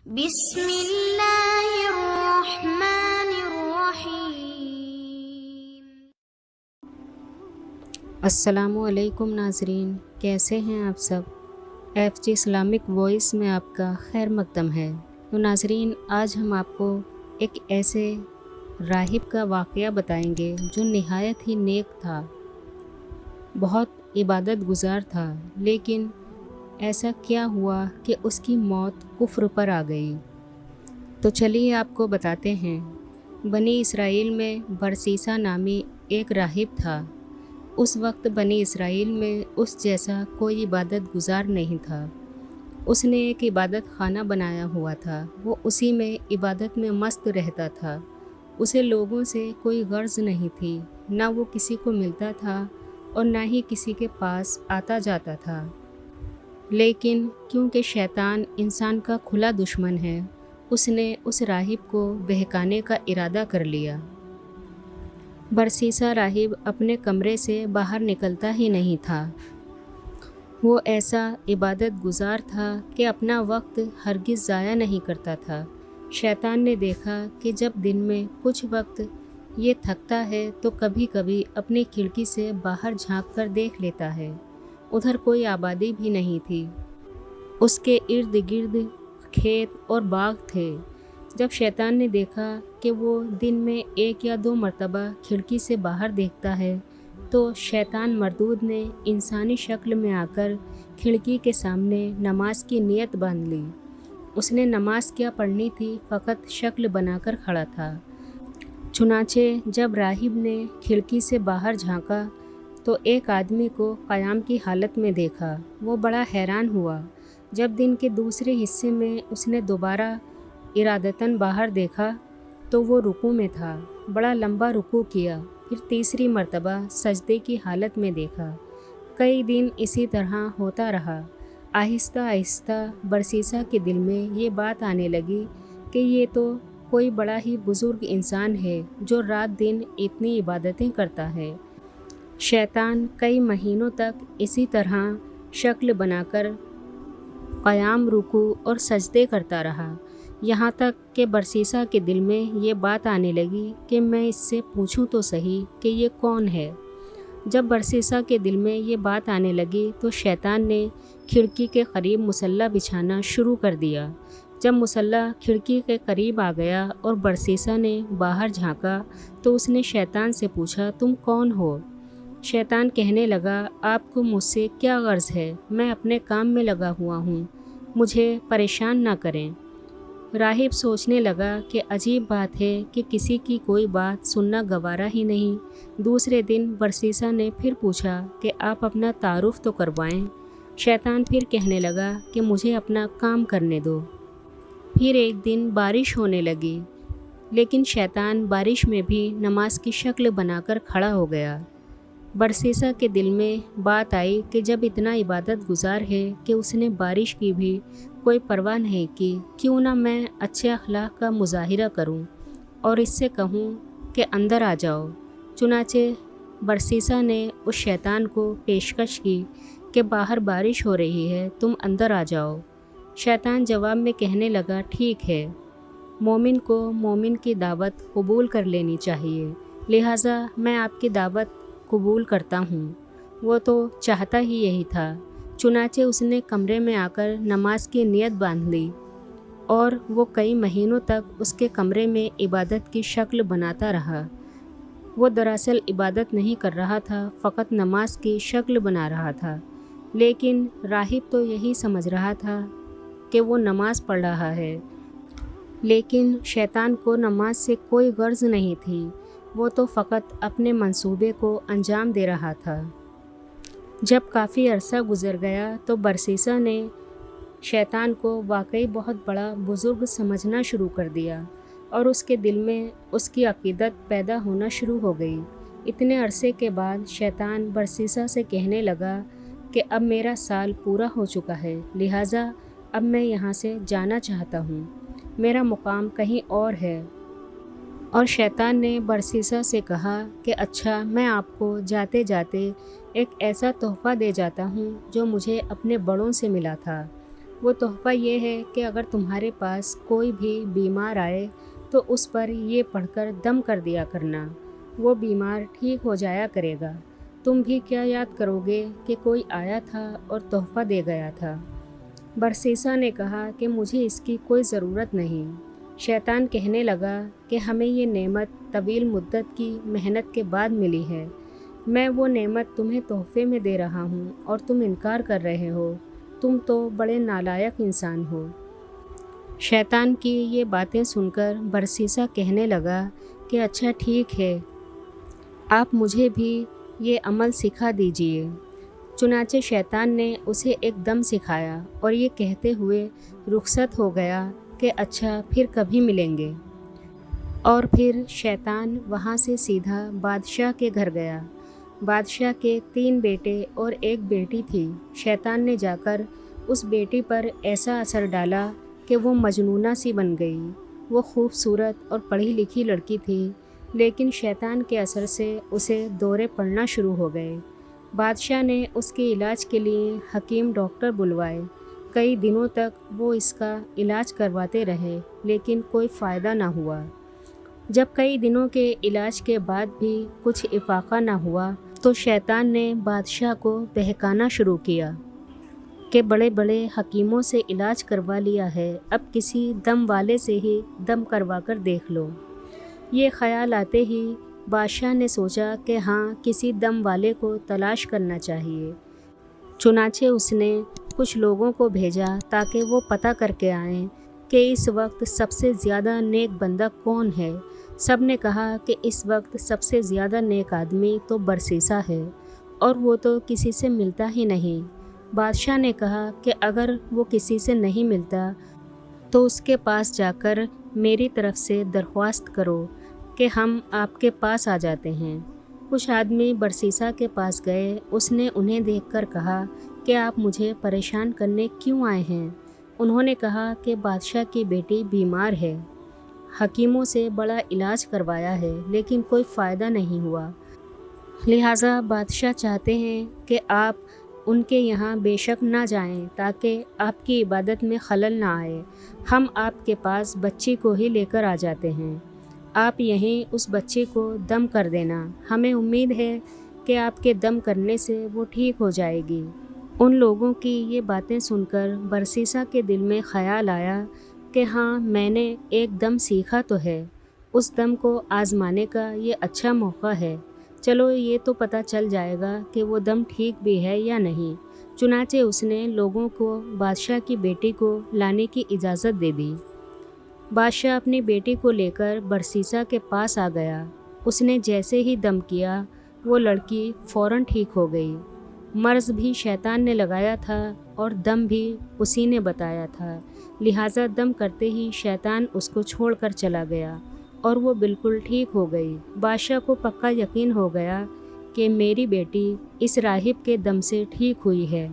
بسم اللہ الرحمن الرحیم۔ السلام علیکم ناظرین، کیسے ہیں آپ سب؟ ایف جی اسلامک وائس میں آپ کا خیر مقدم ہے۔ تو ناظرین، آج ہم آپ کو ایک ایسے راہب کا واقعہ بتائیں گے جو نہایت ہی نیک تھا، بہت عبادت گزار تھا، لیکن ایسا کیا ہوا کہ اس کی موت کفر پر آ گئی۔ تو چلیے آپ کو بتاتے ہیں۔ بنی اسرائیل میں برسیسا نامی ایک راہب تھا۔ اس وقت بنی اسرائیل میں اس جیسا کوئی عبادت گزار نہیں تھا۔ اس نے ایک عبادت خانہ بنایا ہوا تھا، وہ اسی میں عبادت میں مست رہتا تھا۔ اسے لوگوں سے کوئی غرض نہیں تھی، نہ وہ کسی کو ملتا تھا اور نہ ہی کسی کے پاس آتا جاتا تھا۔ لیکن کیونکہ شیطان انسان کا کھلا دشمن ہے، اس نے اس راہب کو بہکانے کا ارادہ کر لیا۔ برسیسا راہب اپنے کمرے سے باہر نکلتا ہی نہیں تھا۔ وہ ایسا عبادت گزار تھا کہ اپنا وقت ہرگز ضائع نہیں کرتا تھا۔ شیطان نے دیکھا کہ جب دن میں کچھ وقت یہ تھکتا ہے تو کبھی کبھی اپنی کھڑکی سے باہر جھانک کر دیکھ لیتا ہے۔ ادھر کوئی آبادی بھی نہیں تھی، اس کے ارد گرد کھیت اور باغ تھے۔ جب شیطان نے دیکھا کہ وہ دن میں 1 یا 2 مرتبہ کھڑکی سے باہر دیکھتا ہے، تو شیطان مردود نے انسانی شکل میں آ کر کھڑکی کے سامنے نماز کی نیت باندھ لی۔ اس نے نماز کیا پڑھنی تھی، فقط شکل بنا کر کھڑا تھا۔ چنانچہ جب راہب نے کھڑکی سے باہر جھانکا تو ایک آدمی کو قیام کی حالت میں دیکھا۔ وہ بڑا حیران ہوا۔ جب دن کے دوسرے حصے میں اس نے دوبارہ ارادتاً باہر دیکھا تو وہ رکوع میں تھا۔ بڑا لمبا رکوع کیا، پھر تیسری مرتبہ سجدے کی حالت میں دیکھا۔ کئی دن اسی طرح ہوتا رہا۔ آہستہ آہستہ برسیسا کے دل میں یہ بات آنے لگی کہ یہ تو کوئی بڑا ہی بزرگ انسان ہے جو رات دن اتنی عبادتیں کرتا ہے۔ شیطان کئی مہینوں تک اسی طرح شکل بنا کر قیام، رکوع اور سجدے کرتا رہا، یہاں تک کہ برسیسا کے دل میں یہ بات آنے لگی کہ میں اس سے پوچھوں تو صحیح کہ یہ کون ہے۔ جب برسیسا کے دل میں یہ بات آنے لگی تو شیطان نے کھڑکی کے قریب مصلی بچھانا شروع کر دیا۔ جب مصلی کھڑکی کے قریب آ گیا اور برسیسا نے باہر جھانکا تو اس نے شیطان سے پوچھا، تم کون ہو؟ شیطان کہنے لگا، آپ کو مجھ سے کیا غرض ہے؟ میں اپنے کام میں لگا ہوا ہوں، مجھے پریشان نہ کریں۔ راہب سوچنے لگا کہ عجیب بات ہے کہ کسی کی کوئی بات سننا گوارا ہی نہیں۔ دوسرے دن برسیسا نے پھر پوچھا کہ آپ اپنا تعارف تو کروائیں۔ شیطان پھر کہنے لگا کہ مجھے اپنا کام کرنے دو۔ پھر ایک دن بارش ہونے لگی، لیکن شیطان بارش میں بھی نماز کی شکل بنا کر کھڑا ہو گیا۔ برسیسا کے دل میں بات آئی کہ جب اتنا عبادت گزار ہے کہ اس نے بارش کی بھی کوئی پرواہ نہیں کی، کیوں نہ میں اچھے اخلاق کا مظاہرہ کروں اور اس سے کہوں کہ اندر آ جاؤ۔ چنانچہ برسیسا نے اس شیطان کو پیشکش کی کہ باہر بارش ہو رہی ہے، تم اندر آ جاؤ۔ شیطان جواب میں کہنے لگا، ٹھیک ہے، مومن کو مومن کی دعوت قبول کر لینی چاہیے، لہٰذا میں آپ کی دعوت قبول کرتا ہوں۔ وہ تو چاہتا ہی یہی تھا۔ چنانچہ اس نے کمرے میں آ کر نماز کی نیت باندھ لی اور وہ کئی مہینوں تک اس کے کمرے میں عبادت کی شکل بناتا رہا۔ وہ دراصل عبادت نہیں کر رہا تھا، فقط نماز کی شکل بنا رہا تھا، لیکن راہب تو یہی سمجھ رہا تھا کہ وہ نماز پڑھ رہا ہے، لیکن شیطان کو نماز سے کوئی غرض نہیں تھی، وہ تو فقط اپنے منصوبے کو انجام دے رہا تھا۔ جب کافی عرصہ گزر گیا تو برسیسا نے شیطان کو واقعی بہت بڑا بزرگ سمجھنا شروع کر دیا اور اس کے دل میں اس کی عقیدت پیدا ہونا شروع ہو گئی۔ اتنے عرصے کے بعد شیطان برسیسا سے کہنے لگا کہ اب میرا سال پورا ہو چکا ہے، لہٰذا اب میں یہاں سے جانا چاہتا ہوں، میرا مقام کہیں اور ہے۔ اور شیطان نے برسیسا سے کہا کہ اچھا، میں آپ کو جاتے جاتے ایک ایسا تحفہ دے جاتا ہوں جو مجھے اپنے بڑوں سے ملا تھا۔ وہ تحفہ یہ ہے کہ اگر تمہارے پاس کوئی بھی بیمار آئے تو اس پر یہ پڑھ کر دم کر دیا کرنا، وہ بیمار ٹھیک ہو جایا کرے گا۔ تم بھی کیا یاد کرو گے کہ کوئی آیا تھا اور تحفہ دے گیا تھا؟ برسیسا نے کہا کہ مجھے اس کی کوئی ضرورت نہیں۔ شیطان کہنے لگا کہ ہمیں یہ نعمت طویل مدت کی محنت کے بعد ملی ہے، میں وہ نعمت تمہیں تحفے میں دے رہا ہوں اور تم انکار کر رہے ہو، تم تو بڑے نالائق انسان ہو۔ شیطان کی یہ باتیں سن کر برسیسا کہنے لگا کہ اچھا ٹھیک ہے، آپ مجھے بھی یہ عمل سکھا دیجئے۔ چنانچہ شیطان نے اسے ایک دم سکھایا اور یہ کہتے ہوئے رخصت ہو گیا کہ اچھا پھر کبھی ملیں گے۔ اور پھر شیطان وہاں سے سیدھا بادشاہ کے گھر گیا۔ بادشاہ کے 3 بیٹے اور 1 بیٹی تھی۔ شیطان نے جا کر اس بیٹی پر ایسا اثر ڈالا کہ وہ مجنونہ سی بن گئی۔ وہ خوبصورت اور پڑھی لکھی لڑکی تھی، لیکن شیطان کے اثر سے اسے دورے پڑنا شروع ہو گئے۔ بادشاہ نے اس کے علاج کے لیے حکیم ڈاکٹر بلوائے۔ کئی دنوں تک وہ اس کا علاج کرواتے رہے، لیکن کوئی فائدہ نہ ہوا۔ جب کئی دنوں کے علاج کے بعد بھی کچھ افاقہ نہ ہوا تو شیطان نے بادشاہ کو بہکانا شروع کیا کہ بڑے بڑے حکیموں سے علاج کروا لیا ہے، اب کسی دم والے سے ہی دم کروا کر دیکھ لو۔ یہ خیال آتے ہی بادشاہ نے سوچا کہ ہاں، کسی دم والے کو تلاش کرنا چاہیے۔ چنانچہ اس نے کچھ لوگوں کو بھیجا تاکہ وہ پتہ کر کے آئیں کہ اس وقت سب سے زیادہ نیک بندہ کون ہے۔ سب نے کہا کہ اس وقت سب سے زیادہ نیک آدمی تو برسیسا ہے، اور وہ تو کسی سے ملتا ہی نہیں۔ بادشاہ نے کہا کہ اگر وہ کسی سے نہیں ملتا تو اس کے پاس جا کر میری طرف سے درخواست کرو کہ ہم آپ کے پاس آ جاتے ہیں۔ کچھ آدمی برسیسا کے پاس گئے۔ اس نے انہیں دیکھ کر کہا کہ آپ مجھے پریشان کرنے کیوں آئے ہیں؟ انہوں نے کہا کہ بادشاہ کی بیٹی بیمار ہے، حکیموں سے بڑا علاج کروایا ہے لیکن کوئی فائدہ نہیں ہوا، لہٰذا بادشاہ چاہتے ہیں کہ آپ ان کے یہاں بے شک نہ جائیں تاکہ آپ کی عبادت میں خلل نہ آئے۔ ہم آپ کے پاس بچی کو ہی لے کر آ جاتے ہیں، آپ یہیں اس بچے کو دم کر دینا، ہمیں امید ہے کہ آپ کے دم کرنے سے وہ ٹھیک ہو جائے گی۔ ان لوگوں کی یہ باتیں سن کر برسیسا کے دل میں خیال آیا کہ ہاں، میں نے ایک دم سیکھا تو ہے، اس دم کو آزمانے کا یہ اچھا موقع ہے، چلو یہ تو پتہ چل جائے گا کہ وہ دم ٹھیک بھی ہے یا نہیں۔ چنانچہ اس نے لوگوں کو بادشاہ کی بیٹی کو لانے کی اجازت دے دی۔ بادشاہ اپنی بیٹی کو لے کر برسیسا کے پاس آ گیا۔ اس نے جیسے ہی دم کیا، وہ لڑکی فوراً ٹھیک ہو گئی۔ مرض بھی شیطان نے لگایا تھا اور دم بھی اسی نے بتایا تھا، لہٰذا دم کرتے ہی شیطان اس کو چھوڑ کر چلا گیا اور وہ بالکل ٹھیک ہو گئی۔ بادشاہ کو پکا یقین ہو گیا کہ میری بیٹی اس راہب کے دم سے ٹھیک ہوئی ہے۔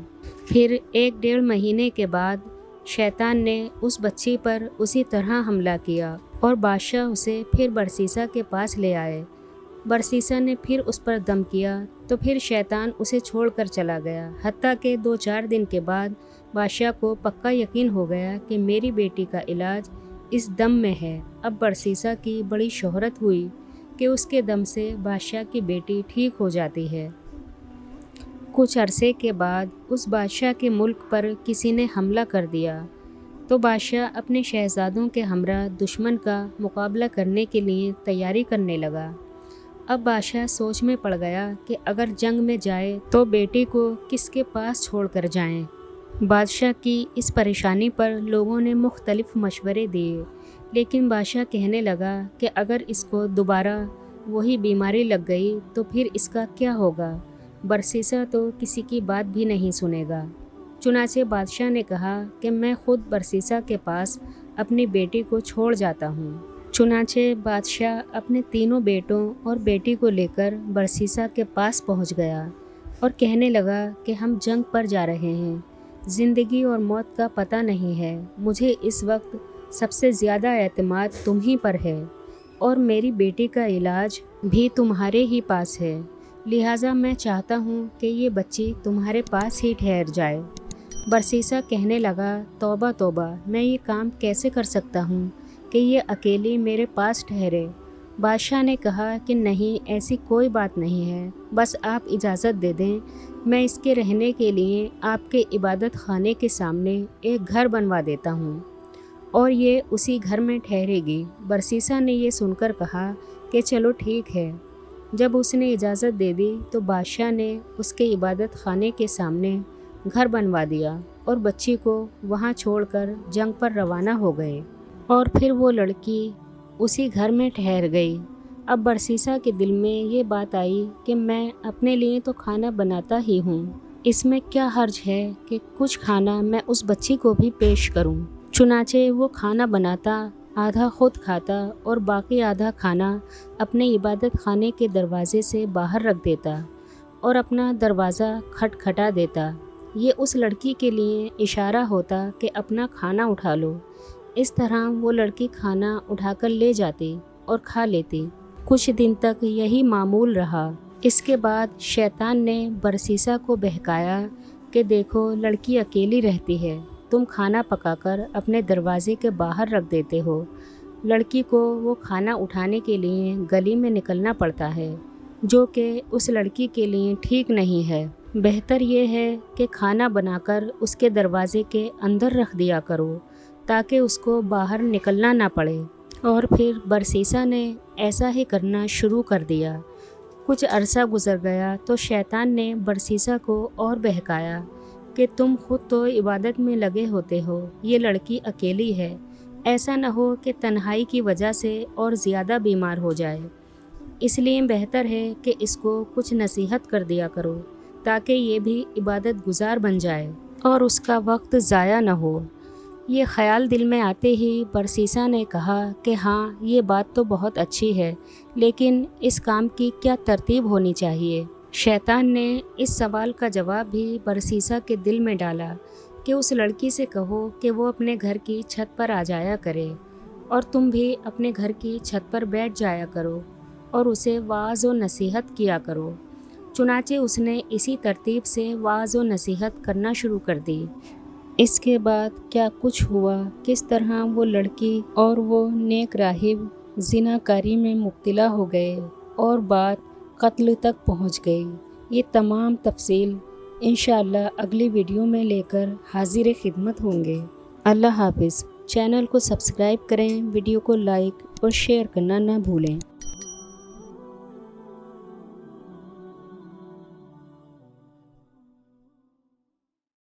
پھر 1-1.5 مہینے کے بعد شیطان نے اس بچی پر اسی طرح حملہ کیا اور بادشاہ اسے پھر برسیسا کے پاس لے آئے۔ برسیسا نے پھر اس پر دم کیا تو پھر شیطان اسے چھوڑ کر چلا گیا، حتیٰ کہ 2-4 دن کے بعد بادشاہ کو پکا یقین ہو گیا کہ میری بیٹی کا علاج اس دم میں ہے۔ اب برسیسا کی بڑی شہرت ہوئی کہ اس کے دم سے بادشاہ کی بیٹی ٹھیک ہو جاتی ہے۔ کچھ عرصے کے بعد اس بادشاہ کے ملک پر کسی نے حملہ کر دیا تو بادشاہ اپنے شہزادوں کے ہمراہ دشمن کا مقابلہ کرنے کے لیے تیاری کرنے لگا۔ اب بادشاہ سوچ میں پڑ گیا کہ اگر جنگ میں جائے تو بیٹی کو کس کے پاس چھوڑ کر جائیں۔ بادشاہ کی اس پریشانی پر لوگوں نے مختلف مشورے دیے، لیکن بادشاہ کہنے لگا کہ اگر اس کو دوبارہ وہی بیماری لگ گئی تو پھر اس کا کیا ہوگا؟ برسیسا تو کسی کی بات بھی نہیں سنے گا۔ چنانچہ بادشاہ نے کہا کہ میں خود برسیسا کے پاس اپنی بیٹی کو چھوڑ جاتا ہوں۔ چنانچہ بادشاہ اپنے 3 بیٹوں اور بیٹی کو لے کر برسیسا کے پاس پہنچ گیا اور کہنے لگا کہ ہم جنگ پر جا رہے ہیں، زندگی اور موت کا پتہ نہیں ہے، مجھے اس وقت سب سے زیادہ اعتماد تم ہی پر ہے اور میری بیٹی کا علاج بھی تمہارے ہی پاس ہے، لہٰذا میں چاہتا ہوں کہ یہ بچی تمہارے پاس ہی ٹھہر جائے۔ برسیسا کہنے لگا، توبہ توبہ، میں یہ کام کیسے کر سکتا ہوں کہ یہ اکیلی میرے پاس ٹھہرے۔ بادشاہ نے کہا کہ نہیں، ایسی کوئی بات نہیں ہے، بس آپ اجازت دے دیں، میں اس کے رہنے کے لیے آپ کے عبادت خانے کے سامنے ایک گھر بنوا دیتا ہوں اور یہ اسی گھر میں ٹھہرے گی۔ برسیسا نے یہ سن کر کہا کہ چلو ٹھیک ہے۔ جب اس نے اجازت دے دی تو بادشاہ نے اس کے عبادت خانے کے سامنے گھر بنوا دیا اور بچی کو وہاں چھوڑ کر جنگ پر روانہ ہو گئے، اور پھر وہ لڑکی اسی گھر میں ٹھہر گئی۔ اب برسیسا کے دل میں یہ بات آئی کہ میں اپنے لیے تو کھانا بناتا ہی ہوں، اس میں کیا حرج ہے کہ کچھ کھانا میں اس بچی کو بھی پیش کروں۔ چنانچہ وہ کھانا بناتا، آدھا خود کھاتا اور باقی آدھا کھانا اپنے عبادت خانے کے دروازے سے باہر رکھ دیتا اور اپنا دروازہ کھٹکھٹا دیتا۔ یہ اس لڑکی کے لیے اشارہ ہوتا کہ اپنا کھانا اٹھا لو۔ اس طرح وہ لڑکی کھانا اٹھا کر لے جاتی اور کھا لیتی۔ کچھ دن تک یہی معمول رہا۔ اس کے بعد شیطان نے برسیسا کو بہکایا کہ دیکھو، لڑکی اکیلی رہتی ہے، تم کھانا پکا کر اپنے دروازے کے باہر رکھ دیتے ہو، لڑکی کو وہ کھانا اٹھانے کے لیے گلی میں نکلنا پڑتا ہے، جو کہ اس لڑکی کے لیے ٹھیک نہیں ہے۔ بہتر یہ ہے کہ کھانا بنا کر اس کے دروازے کے اندر رکھ دیا کرو تاکہ اس کو باہر نکلنا نہ پڑے۔ اور پھر برسیسا نے ایسا ہی کرنا شروع کر دیا۔ کچھ عرصہ گزر گیا تو شیطان نے برسیسا کو اور بہکایا کہ تم خود تو عبادت میں لگے ہوتے ہو، یہ لڑکی اکیلی ہے، ایسا نہ ہو کہ تنہائی کی وجہ سے اور زیادہ بیمار ہو جائے، اس لیے بہتر ہے کہ اس کو کچھ نصیحت کر دیا کرو تاکہ یہ بھی عبادت گزار بن جائے اور اس کا وقت ضائع نہ ہو۔ یہ خیال دل میں آتے ہی برسیسا نے کہا کہ ہاں، یہ بات تو بہت اچھی ہے، لیکن اس کام کی کیا ترتیب ہونی چاہیے؟ شیطان نے اس سوال کا جواب بھی برسیسا کے دل میں ڈالا کہ اس لڑکی سے کہو کہ وہ اپنے گھر کی چھت پر آ جایا کرے اور تم بھی اپنے گھر کی چھت پر بیٹھ جایا کرو اور اسے واعظ و نصیحت کیا کرو۔ چنانچہ اس نے اسی ترتیب سے واعظ و نصیحت کرنا شروع کر دی۔ اس کے بعد کیا کچھ ہوا، کس طرح وہ لڑکی اور وہ نیک راہب زناکاری میں مبتلا ہو گئے اور بات قتل تک پہنچ گئی، یہ تمام تفصیل انشاءاللہ اگلی ویڈیو میں لے کر حاضر خدمت ہوں گے۔ اللہ حافظ۔ چینل کو سبسکرائب کریں، ویڈیو کو لائک اور شیئر کرنا نہ بھولیں۔